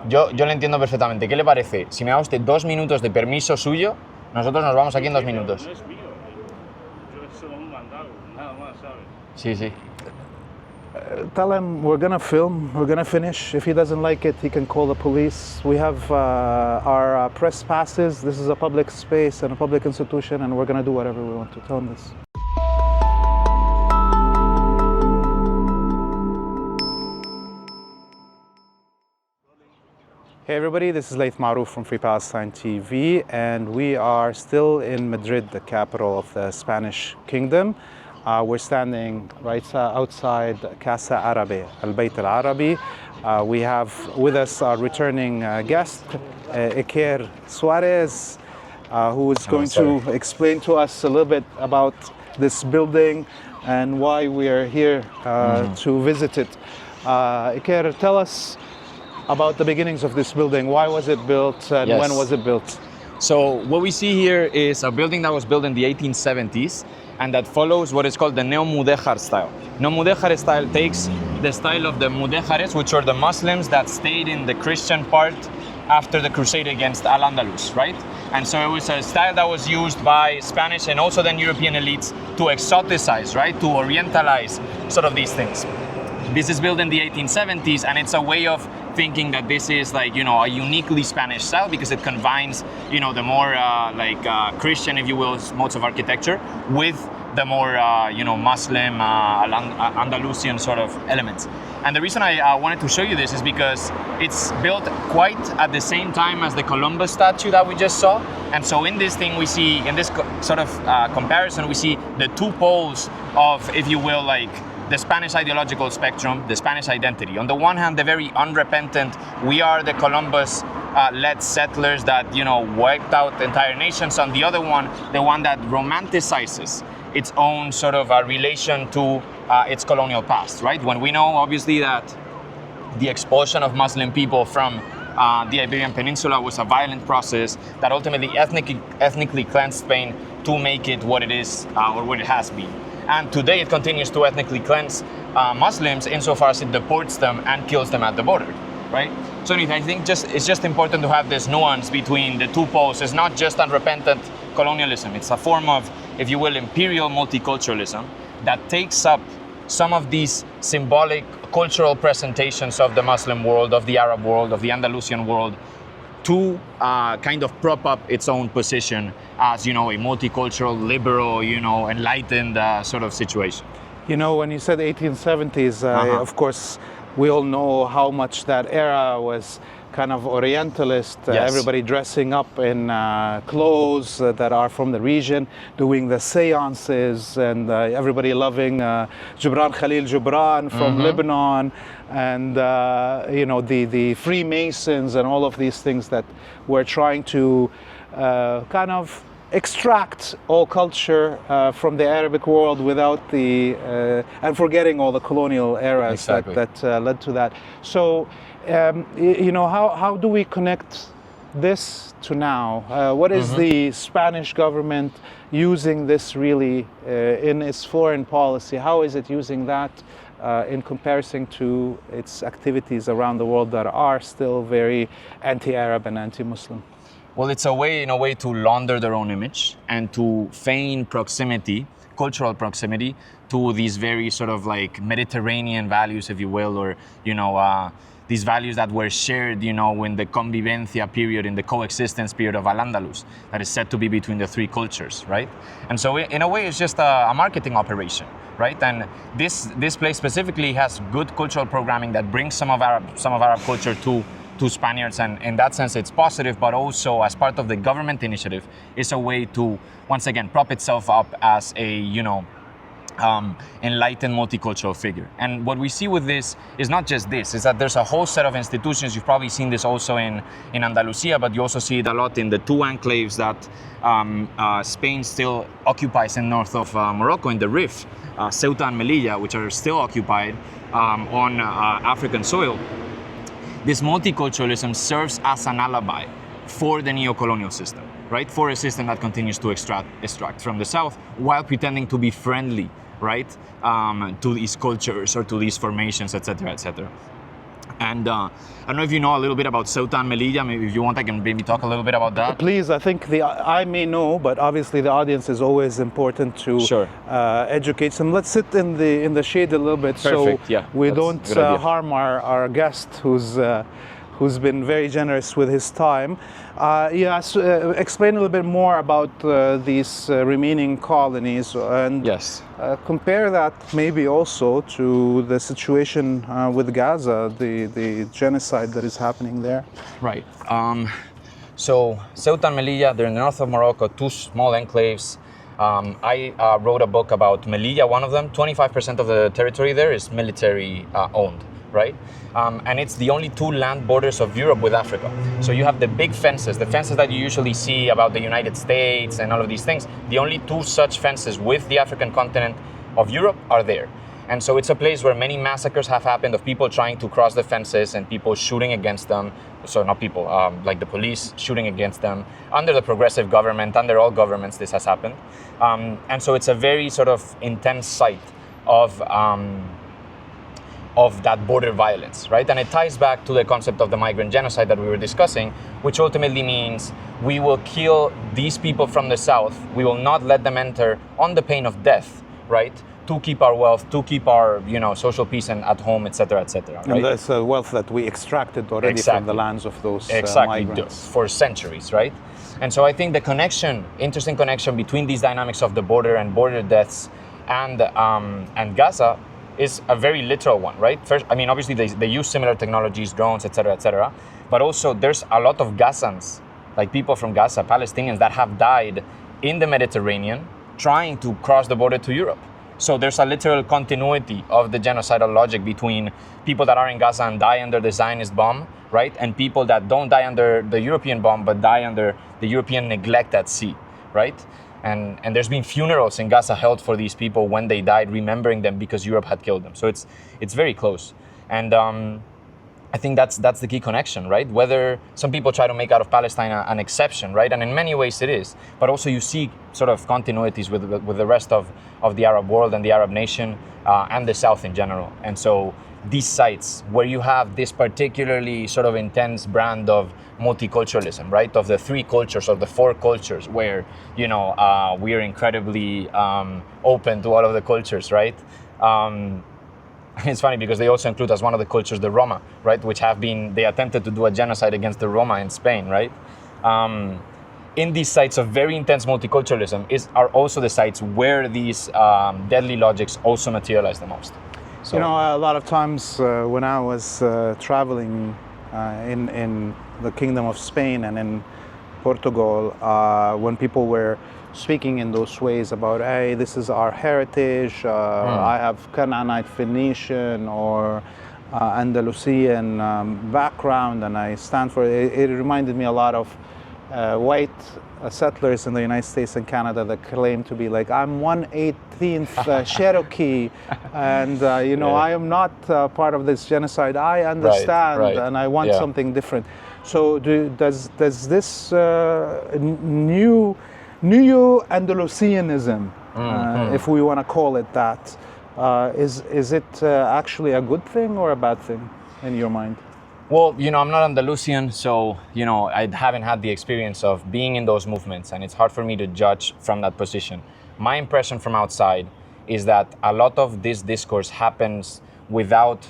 Yo lo entiendo perfectamente. ¿Qué le parece? Si me da usted 2 minutos de permiso suyo, nosotros nos vamos aquí en 2 minutos. No es mío. Yo es solo un mandado, nada más, ¿sabes? Sí, sí. Tell him we're gonna film, we're gonna finish. If he doesn't like it, he can call the police. We have our press passes. This is a public space and a public institution, and we're gonna do whatever we want to. Tell him this. Hey everybody, this is Laith Marouf from Free Palestine TV, and we are still in Madrid, the capital of the Spanish Kingdom. We're standing right outside Casa Arabe, al-Bayt al-Arabi. We have with us our returning guest, Iker Suarez, who is going to explain to us a little bit about this building and why we are here to visit it. Iker, tell us about the beginnings of this building. Why was it built and when was it built? So what we see here is a building that was built in the 1870s and that follows what is called the Neo-Mudéjar style. Neo-Mudéjar style takes the style of the Mudéjares, which are the Muslims that stayed in the Christian part after the crusade against Al-Andalus, right? And so it was a style that was used by Spanish and also then European elites to exoticize, right? To orientalize sort of these things. This is built in the 1870s, and it's a way of thinking that this is like, you know, a uniquely Spanish style because it combines, you know, the more Christian, if you will, modes of architecture with the more, Muslim, Andalusian sort of elements. And the reason I wanted to show you this is because it's built quite at the same time as the Columbus statue that we just saw. And so in this thing we see, in this sort of comparison, we see the two poles of, if you will, like, the Spanish ideological spectrum, the Spanish identity. On the one hand, the very unrepentant, we are the Columbus-led settlers that, you know, wiped out entire nations. On the other one, the one that romanticizes its own sort of relation to its colonial past, right? When we know, obviously, that the expulsion of Muslim people from the Iberian Peninsula was a violent process that ultimately ethnically cleansed Spain to make it what it is or what it has been. And today it continues to ethnically cleanse Muslims insofar as it deports them and kills them at the border, right? So I think it's just important to have this nuance between the two poles. It's not just unrepentant colonialism. It's a form of, if you will, imperial multiculturalism that takes up some of these symbolic cultural presentations of the Muslim world, of the Arab world, of the Andalusian world, to kind of prop up its own position as, you know, a multicultural, liberal, you know, enlightened sort of situation. You know, when you said 1870s, of course, we all know how much that era was kind of Orientalist, everybody dressing up in clothes that are from the region, doing the seances, and everybody loving Gibran Khalil Gibran from Lebanon, and the Freemasons and all of these things that were trying to kind of extract all culture from the Arabic world without the and forgetting all the colonial eras that led to that. So how do we connect this to now? What is the Spanish government using this really in its foreign policy? How is it using that in comparison to its activities around the world that are still very anti-Arab and anti-Muslim? Well, it's a way, in a way, to launder their own image and to feign proximity, cultural proximity, to these very sort of like Mediterranean values, if you will, or, these values that were shared, in the convivencia period, in the coexistence period of Al-Andalus, that is said to be between the three cultures, right? And so in a way, it's just a marketing operation, right? And this place specifically has good cultural programming that brings some of Arab culture to Spaniards, and in that sense it's positive, but also as part of the government initiative, it's a way to once again prop itself up as a enlightened multicultural figure. And what we see with this is not just this, is that there's a whole set of institutions. You've probably seen this also in Andalusia, but you also see it a lot in the two enclaves that Spain still occupies in north of Morocco, in the Rif, Ceuta and Melilla, which are still occupied on African soil. This multiculturalism serves as an alibi for the neo-colonial system, right? For a system that continues to extract from the south while pretending to be friendly, right, to these cultures or to these formations, etc., etc. And I don't know if you know a little bit about Ceuta and Melilla. Maybe if you want, I can maybe talk a little bit about that. Please, I think I may know, but obviously the audience is always important to educate them. Let's sit in the shade a little bit. Perfect. So we don't harm our guest who's been very generous with his time. Explain a little bit more about these remaining colonies and compare that maybe also to the situation with Gaza, the genocide that is happening there. Right. So Ceuta and Melilla, they're in the north of Morocco, two small enclaves. I wrote a book about Melilla, one of them. 25% of the territory there is military owned, right? And it's the only two land borders of Europe with Africa. So you have the big fences, the fences that you usually see about the United States and all of these things. The only two such fences with the African continent of Europe are there. And so it's a place where many massacres have happened of people trying to cross the fences and people shooting against them. So not people, like the police shooting against them. Under the progressive government, under all governments, this has happened. And so it's a very sort of intense site of that border violence, right? And it ties back to the concept of the migrant genocide that we were discussing, which ultimately means we will kill these people from the south. We will not let them enter on the pain of death, right? To keep our wealth, to keep our, social peace and at home, etc., etc. Right? And that's wealth that we extracted already from the lands of those migrants. For centuries, right? And so I think the interesting connection between these dynamics of the border and border deaths and Gaza is a very literal one, right? First, I mean, obviously they use similar technologies, drones, etc., but also there's a lot of Gazans, like people from Gaza, Palestinians that have died in the Mediterranean trying to cross the border to Europe. So there's a literal continuity of the genocidal logic between people that are in Gaza and die under the Zionist bomb, right? And people that don't die under the European bomb, but die under the European neglect at sea, right? And there's been funerals in Gaza held for these people when they died, remembering them because Europe had killed them. So it's very close. And I think that's the key connection, right? Whether some people try to make out of Palestine an exception, right? And in many ways it is. But also you see sort of continuities with the rest of the Arab world and the Arab nation and the South in general. And so these sites where you have this particularly sort of intense brand of multiculturalism, right? Of the three cultures, of the four cultures, where, we are incredibly open to all of the cultures, right? It's funny because they also include as one of the cultures the Roma, right? They attempted to do a genocide against the Roma in Spain, right? In these sites of very intense multiculturalism are also the sites where these deadly logics also materialize the most. So, a lot of times when I was traveling in the Kingdom of Spain and in Portugal, when people were speaking in those ways about, hey, this is our heritage, I have Canaanite Phoenician or Andalusian background and I stand for it. It reminded me a lot of white settlers in the United States and Canada that claim to be like, I'm 1/18th Cherokee and I am not part of this genocide. I understand and I want something different. So does this new Neo-Andalusianism, if we want to call it that, is it actually a good thing or a bad thing in your mind? Well, I'm not Andalusian, so, I haven't had the experience of being in those movements, and it's hard for me to judge from that position. My impression from outside is that a lot of this discourse happens without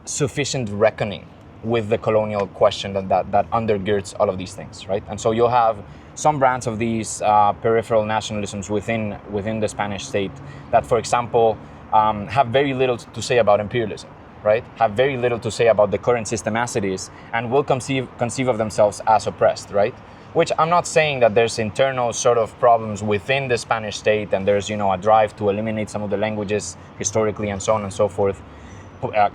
sufficient reckoning with the colonial question that undergirds all of these things, right? And so you'll have some brands of these peripheral nationalisms within the Spanish state that, for example, have very little to say about imperialism, right? Have very little to say about the current system as it is, and will conceive of themselves as oppressed, right? Which I'm not saying that there's internal sort of problems within the Spanish state and there's, a drive to eliminate some of the languages historically and so on and so forth.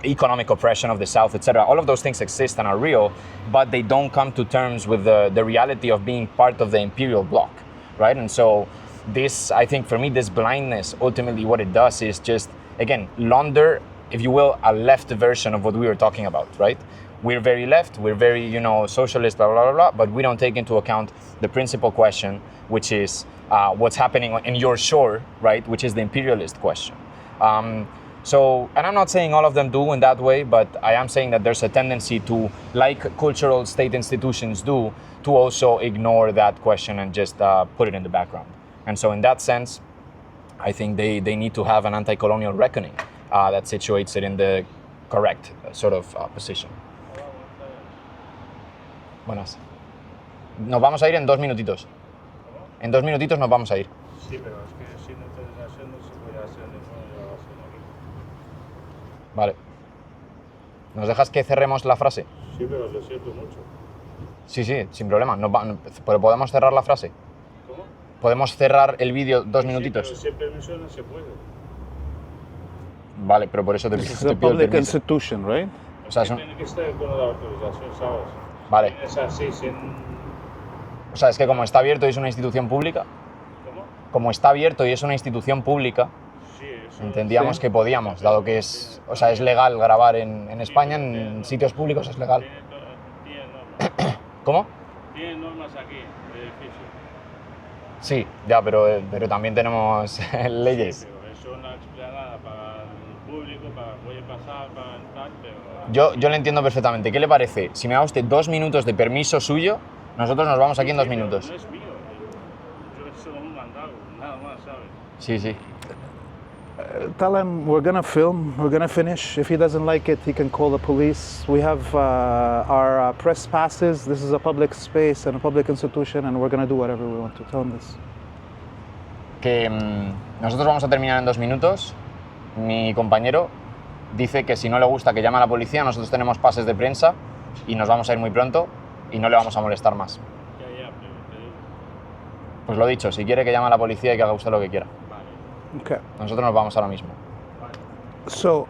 Economic oppression of the South, etc. All of those things exist and are real, but they don't come to terms with the reality of being part of the imperial bloc, right? And so this, I think for me, this blindness, ultimately what it does is just, again, launder, if you will, a left version of what we were talking about, right? We're very left, we're very, socialist, blah, blah, blah, blah, but we don't take into account the principal question, which is what's happening in your shore, right? Which is the imperialist question. So, and I'm not saying all of them do in that way, but I am saying that there's a tendency to, like cultural state institutions do, to also ignore that question and just put it in the background. And so in that sense, I think they need to have an anti-colonial reckoning that situates it in the correct sort of position. Buenas. Nos vamos a ir en 2 minutitos. En 2 minutitos nos vamos a ir. Sí, pero es que sin autorización no se puede hacer ninguna grabación aquí. Vale. ¿Nos dejas que cerremos la frase? Sí, pero lo siento mucho. Sí, sin problema. Pero podemos cerrar la frase. ¿Cómo? ¿Podemos cerrar el vídeo 2 minutitos? Sí, pero sin permiso no se puede. Vale, pero por eso te, This is te a pido el public permiso. institution, right? O sea, Tiene que estar con la autorización, ¿sabes? Vale. Es así, sin... O sea, es que como está abierto y es una institución pública, ¿Cómo? como está abierto y es una institución pública, Sí, eso... entendíamos Sí. que podíamos, dado que es, o sea, es legal grabar en España, en sitios públicos es legal. Tiene normas. ¿Cómo? Tiene normas aquí, de edificio. Sí, ya, pero también tenemos leyes. Sí, pero es una explanada para el público, para puede pasar, para entrar, pero... Yo le entiendo perfectamente. ¿Qué le parece? Si me da usted 2 minutos de permiso suyo, nosotros nos vamos aquí en 2 minutos. No es mío, yo es solo un mandado, nada más, ¿sabes? Sí. Tell him we're gonna film, we're gonna finish. If he doesn't like it, he can call the police. We have our press passes. This is a public space and a public institution, and we're gonna do whatever we want to. Tell him this. Que nosotros vamos a terminar en 2 minutos. Mi compañero dice que si no le gusta que llame a la policía, nosotros tenemos pases de prensa y nos vamos a ir muy pronto y no le vamos a molestar más. Ya, pero te digo. Pues lo dicho, si quiere que llame a la policía y que haga usted lo que quiera. Vale. Okay. Nosotros nos vamos ahora mismo. So,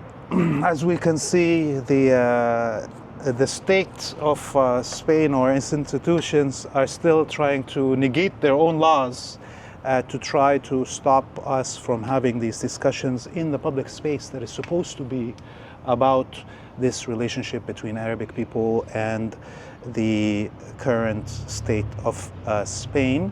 as we can see, the state of Spain or its institutions are still trying to negate their own laws to try to stop us from having these discussions in the public space that is supposed to be about this relationship between Arabic people and the current state of Spain.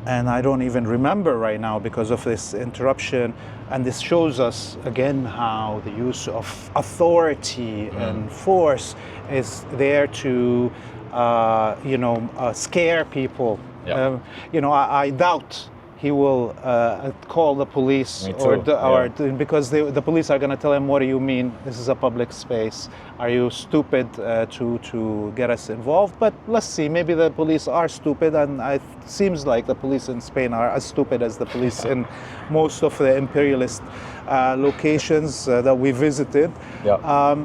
And I don't even remember right now because of this interruption. And this shows us again how the use of authority and force is there to, scare people. Yeah. I doubt he will call the police Me too, because the police are going to tell him, what do you mean? This is a public space. Are you stupid to get us involved? But let's see, maybe the police are stupid, and it seems like the police in Spain are as stupid as the police in most of the imperialist locations that we visited. Yeah.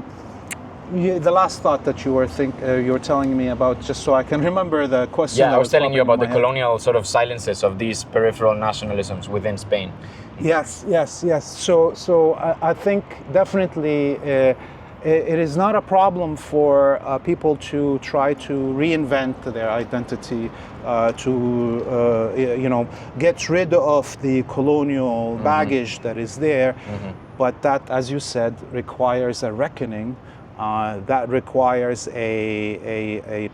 The last thought that you were telling me about, just so I can remember the question. Yeah, I was telling you about the popping in my head. colonial sort of silences of these peripheral nationalisms within Spain. Yes. So I think definitely it is not a problem for people to try to reinvent their identity, to get rid of the colonial baggage that is there. But that, as you said, requires a reckoning. That requires a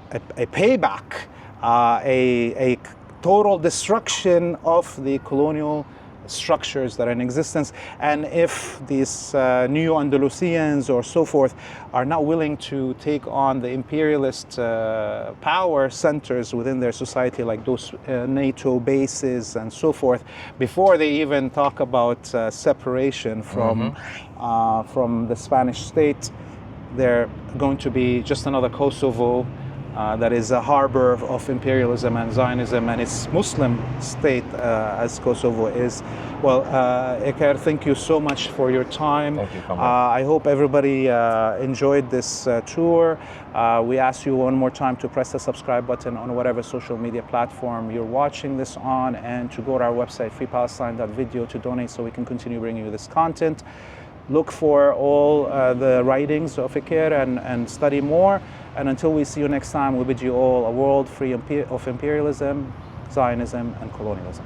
payback, a total destruction of the colonial structures that are in existence. And if these Neo-Andalusians or so forth are not willing to take on the imperialist power centers within their society, like those NATO bases and so forth, before they even talk about separation from the Spanish state, they're going to be just another Kosovo that is a harbor of imperialism and Zionism, and its Muslim state as Kosovo is. Well, Iker, thank you so much for your time. Thank you, I hope everybody enjoyed this tour. We ask you one more time to press the subscribe button on whatever social media platform you're watching this on, and to go to our website, freepalestine.video, to donate so we can continue bringing you this content. Look for all the writings of Iker and study more. And until we see you next time, we bid you all a world free of imperialism, Zionism, and colonialism.